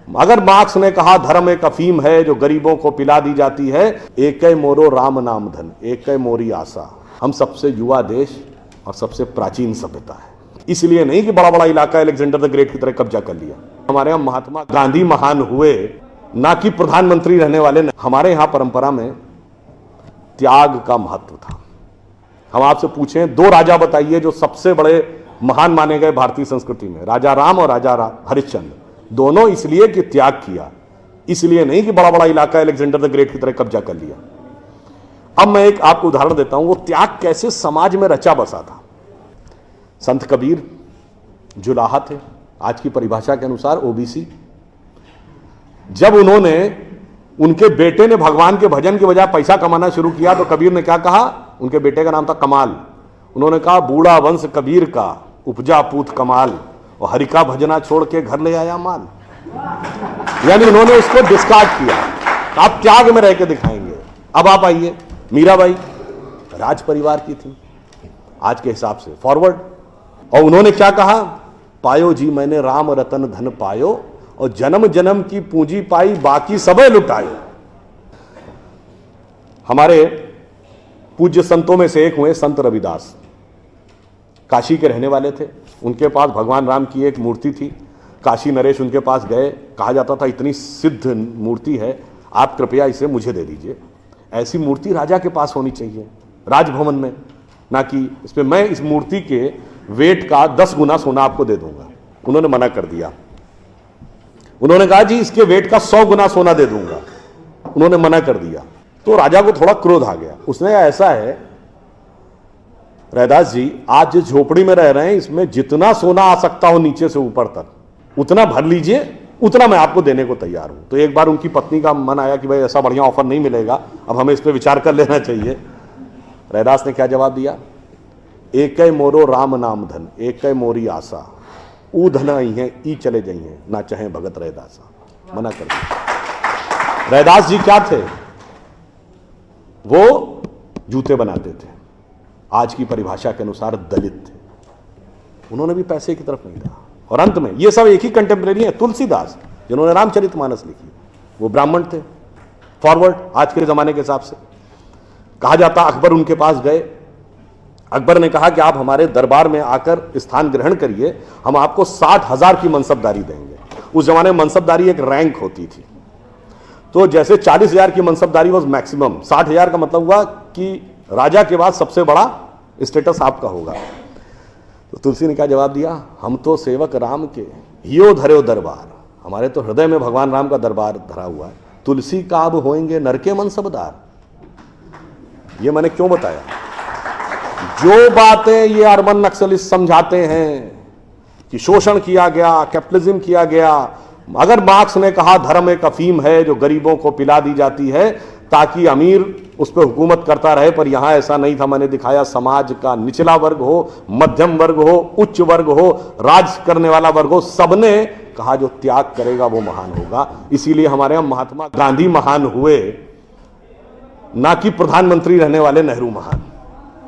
अगर मार्क्स ने कहा धर्म एक अफीम है जो गरीबों को पिला दी जाती है, एकै मोरो राम नाम धन एकै मोरी आशा। हम सबसे युवा देश और सबसे प्राचीन सभ्यता है। इसलिए नहीं कि बड़ा बड़ा इलाका अलेक्जेंडर द ग्रेट की तरह कब्जा कर लिया। हमारे यहां महात्मा गांधी महान हुए, ना कि प्रधानमंत्री रहने वाले। हमारे यहां परंपरा में त्याग का महत्व था। हम आपसे पूछें, दो राजा बताइए जो सबसे बड़े महान माने गए भारतीय संस्कृति में, राजा राम और राजा हरिश्चंद्र। दोनों इसलिए कि त्याग किया, इसलिए नहीं कि बड़ा बड़ा इलाका अलेक्जेंडर द ग्रेट की तरह कब्जा कर लिया। अब मैं एक आपको उदाहरण देता हूं, वो त्याग कैसे समाज में रचा बसा था। संत कबीर जुलाहा थे, आज की परिभाषा के अनुसार ओबीसी। जब उनके बेटे ने भगवान के भजन की बजाय पैसा कमाना शुरू किया तो कबीर ने क्या कहा? उनके बेटे का नाम था कमाल। उन्होंने कहा, बूढ़ा वंश कबीर का उपजा पूत कमाल, और हरि का भजना छोड़ के घर ले आया माल। यानी उन्होंने उसको डिस्कार्ड किया। आप त्याग में रह के दिखाएंगे। अब आप आइए, मीराबाई राज परिवार की थी आज के हिसाब से, फॉरवर्ड। और उन्होंने क्या कहा? पायो जी मैंने राम रतन धन पायो, और जन्म जन्म की पूंजी पाई बाकी सबे लुटायो। हमारे पूज्य संतों में से एक हुए संत रविदास, काशी के रहने वाले थे। उनके पास भगवान राम की एक मूर्ति थी। काशी नरेश उनके पास गए, कहा जाता था इतनी सिद्ध मूर्ति है, आप कृपया इसे मुझे दे दीजिए। ऐसी मूर्ति राजा के पास होनी चाहिए राजभवन में, ना कि इसमें मैं इस मूर्ति के वेट का 10 गुना सोना आपको दे दूंगा। उन्होंने मना कर दिया। उन्होंने कहा जी इसके वेट का 100 गुना सोना दे दूंगा। उन्होंने मना कर दिया। तो राजा को थोड़ा क्रोध आ गया। उसने, ऐसा है रैदास जी, आप जिस झोपड़ी में रह रहे हैं इसमें जितना सोना आ सकता हो नीचे से ऊपर तक उतना भर लीजिए, उतना मैं आपको देने को तैयार हूं। तो एक बार उनकी पत्नी का मन आया कि भाई ऐसा बढ़िया ऑफर नहीं मिलेगा, अब हमें इस पर विचार कर लेना चाहिए। रैदास ने क्या जवाब दिया? एकै मोरो राम नाम धन एकै मोरी आशा, ऊ धन आई है ई चले जाइए, ना चाहे भगत रैदासा। मना कर दिया। रैदास जी क्या थे? वो जूते बनाते थे, आज की परिभाषा के अनुसार दलित थे। उन्होंने भी पैसे की तरफ नहीं था। और अंत में ये सब एक ही कंटेम्परेरी है, तुलसीदास जिन्होंने रामचरितमानस लिखी, वो ब्राह्मण थे, फॉरवर्ड आज के जमाने के हिसाब से। कहा जाता अकबर उनके पास गए। अकबर ने कहा कि आप हमारे दरबार में आकर स्थान ग्रहण करिए, हम आपको 60,000 की मनसबदारी देंगे। उस जमाने में मनसबदारी एक रैंक होती थी। तो जैसे 40,000 की मनसबदारी वॉज मैक्सिमम, 60,000 का मतलब हुआ कि राजा के बाद सबसे बड़ा स्टेटस आपका होगा। तो तुलसी ने क्या जवाब दिया? हम तो सेवक राम के हियो धर्यो दरबार, हमारे तो हृदय में भगवान राम का दरबार धरा हुआ है। तुलसी का अब होएंगे नर के मनसबदार। ये मैंने क्यों बताया? जो बातें ये अर्बन नक्सलिस्ट समझाते हैं कि शोषण किया गया, कैपिटलिज्म किया गया, अगर मार्क्स ने कहा धर्म एक अफीम है जो गरीबों को पिला दी जाती है ताकि अमीर उस पर हुकूमत करता रहे, पर यहां ऐसा नहीं था। मैंने दिखाया समाज का निचला वर्ग हो, मध्यम वर्ग हो, उच्च वर्ग हो, राज करने वाला वर्ग हो, सबने कहा जो त्याग करेगा वो महान होगा। इसीलिए हमारे यहां महात्मा गांधी महान हुए, ना कि प्रधानमंत्री रहने वाले नेहरू महान।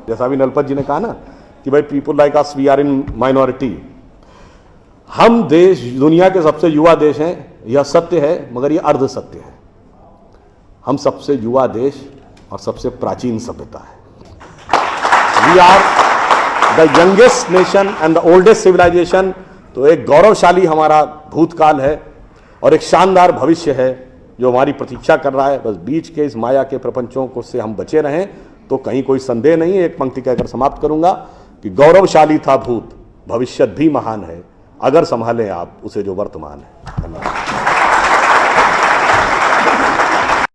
जैसा अभी नलपत जी ने कहा ना कि भाई people like us we are in minority. हम देश दुनिया के सबसे युवा देश हैं, यह सत्य है, मगर यह अर्ध सत्य है। हम सबसे युवा देश और सबसे प्राचीन सभ्यता है। We are the youngest nation and the oldest civilisation. तो एक गौरवशाली हमारा भूतकाल है और एक शानदार भविष्य है जो हमारी प्रतीक्षा कर रहा है। बस बीच के इस माया के प्रपंचों को से हम बचे रहें तो कहीं कोई संदेह नहीं। एक पंक्ति कहकर समाप्त करूंगा कि गौरवशाली था भूत, भविष्य भी महान है, अगर संभालें आप उसे जो वर्तमान है। धन्यवाद।